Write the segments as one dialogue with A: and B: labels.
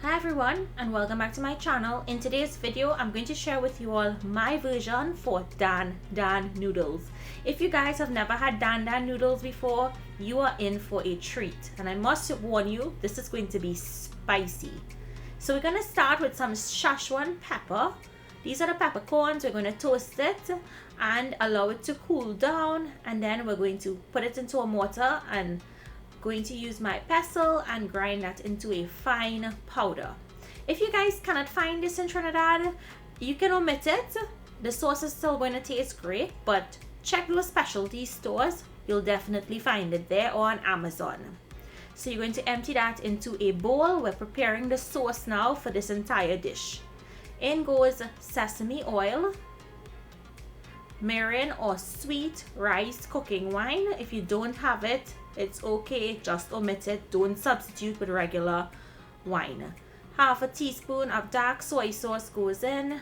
A: Hi everyone and welcome back to my channel. In today's video I'm going to share with you all my version for Dan noodles. If you guys have never had Dan noodles before, you are in for a treat, and I must warn you, this is going to be spicy. So we're going to start with some Sichuan pepper. These are the peppercorns. We're going to toast it and allow it to cool down, and then we're going to put it into a mortar and going to use my pestle and grind that into a fine powder. If you guys cannot find this in Trinidad, you can omit it. The sauce is still going to taste great, but check those specialty stores. You'll definitely find it there or on Amazon. So you're going to empty that into a bowl. We're preparing the sauce now for this entire dish. In goes sesame oil, mirin or sweet rice cooking wine. If you don't have it, it's okay, just omit it. Don't substitute with regular wine. Half a teaspoon of dark soy sauce goes in.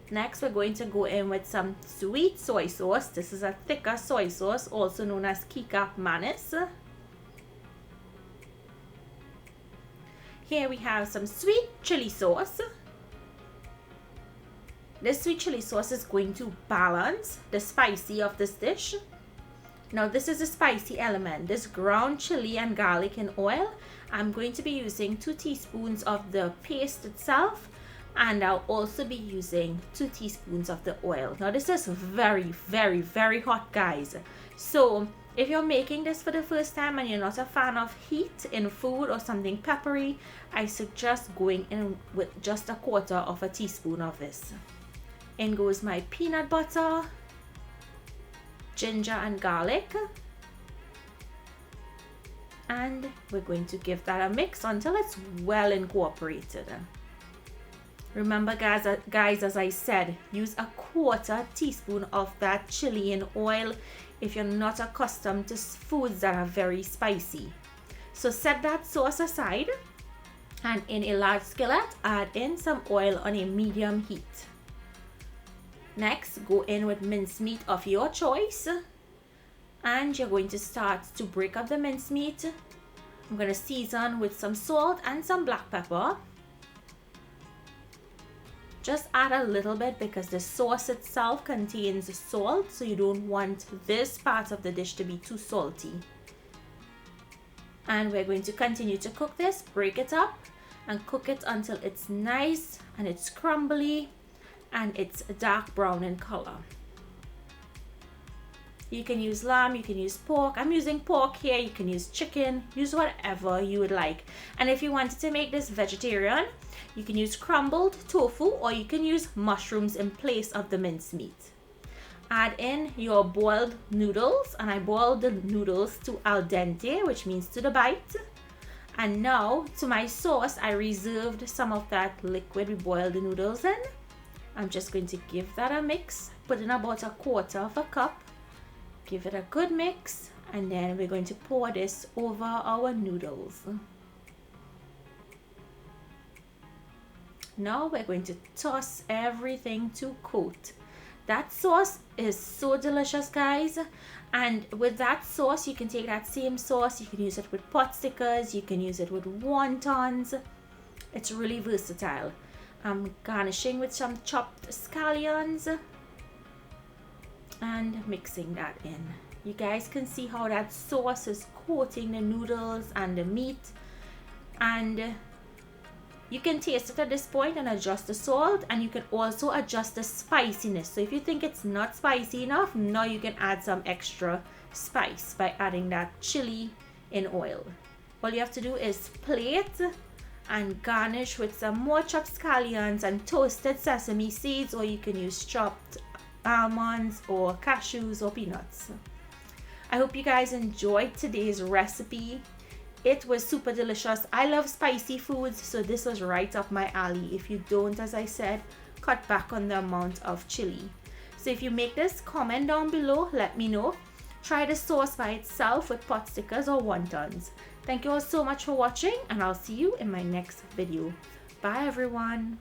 A: Next we're going to go in with some sweet soy sauce. This is a thicker soy sauce, also known as kikap manis. Here we have some sweet chili sauce. This sweet chili sauce is going to balance the spicy of this dish. Now this is a spicy element. This ground chili and garlic in oil. I'm going to be using 2 teaspoons of the paste itself, and I'll also be using 2 teaspoons of the oil. Now this is very hot, guys. So if you're making this for the first time and you're not a fan of heat in food or something peppery, I suggest going in with just 1/4 teaspoon of this. In goes my peanut butter, ginger and garlic, and we're going to give that a mix until it's well incorporated. Remember guys, as I said, use 1/4 teaspoon of that chili in oil if you're not accustomed to foods that are very spicy. So set that sauce aside, and in a large skillet add in some oil on a medium heat. Next, go in with mincemeat of your choice, and you're going to start to break up the mincemeat. I'm going to season with some salt and some black pepper. Just add a little bit because the sauce itself contains salt, so you don't want this part of the dish to be too salty. And we're going to continue to cook this, break it up and cook it until it's nice and it's crumbly and it's dark brown in color. You can use lamb, you can use pork. I'm using pork here. You can use chicken, use whatever you would like. And if you wanted to make this vegetarian, you can use crumbled tofu, or you can use mushrooms in place of the mincemeat. Add in your boiled noodles, and I boiled the noodles to aldente, which means to the bite. And now to my sauce, I reserved some of that liquid we boiled the noodles in. I'm just going to give that a mix, put in about 1/4 cup, give it a good mix, and then we're going to pour this over our noodles. Now we're going to toss everything to coat. That sauce is so delicious, guys, and with that sauce you can take that same sauce, you can use it with pot stickers, you can use it with wontons. It's really versatile. I'm garnishing with some chopped scallions and mixing that in. You guys can see how that sauce is coating the noodles and the meat, and you can taste it at this point and adjust the salt, and you can also adjust the spiciness. So if you think it's not spicy enough, now you can add some extra spice by adding that chili in oil. All you have to do is plate and garnish with some more chopped scallions and toasted sesame seeds, or you can use chopped almonds or cashews or peanuts. I hope you guys enjoyed today's recipe. It was super delicious. I love spicy foods, so this was right up my alley. If you don't, as I said, cut back on the amount of chili. So if you make this, comment down below, let me know. Try the sauce by itself with pot stickers or wontons. Thank you all so much for watching, and I'll see you in my next video. Bye everyone.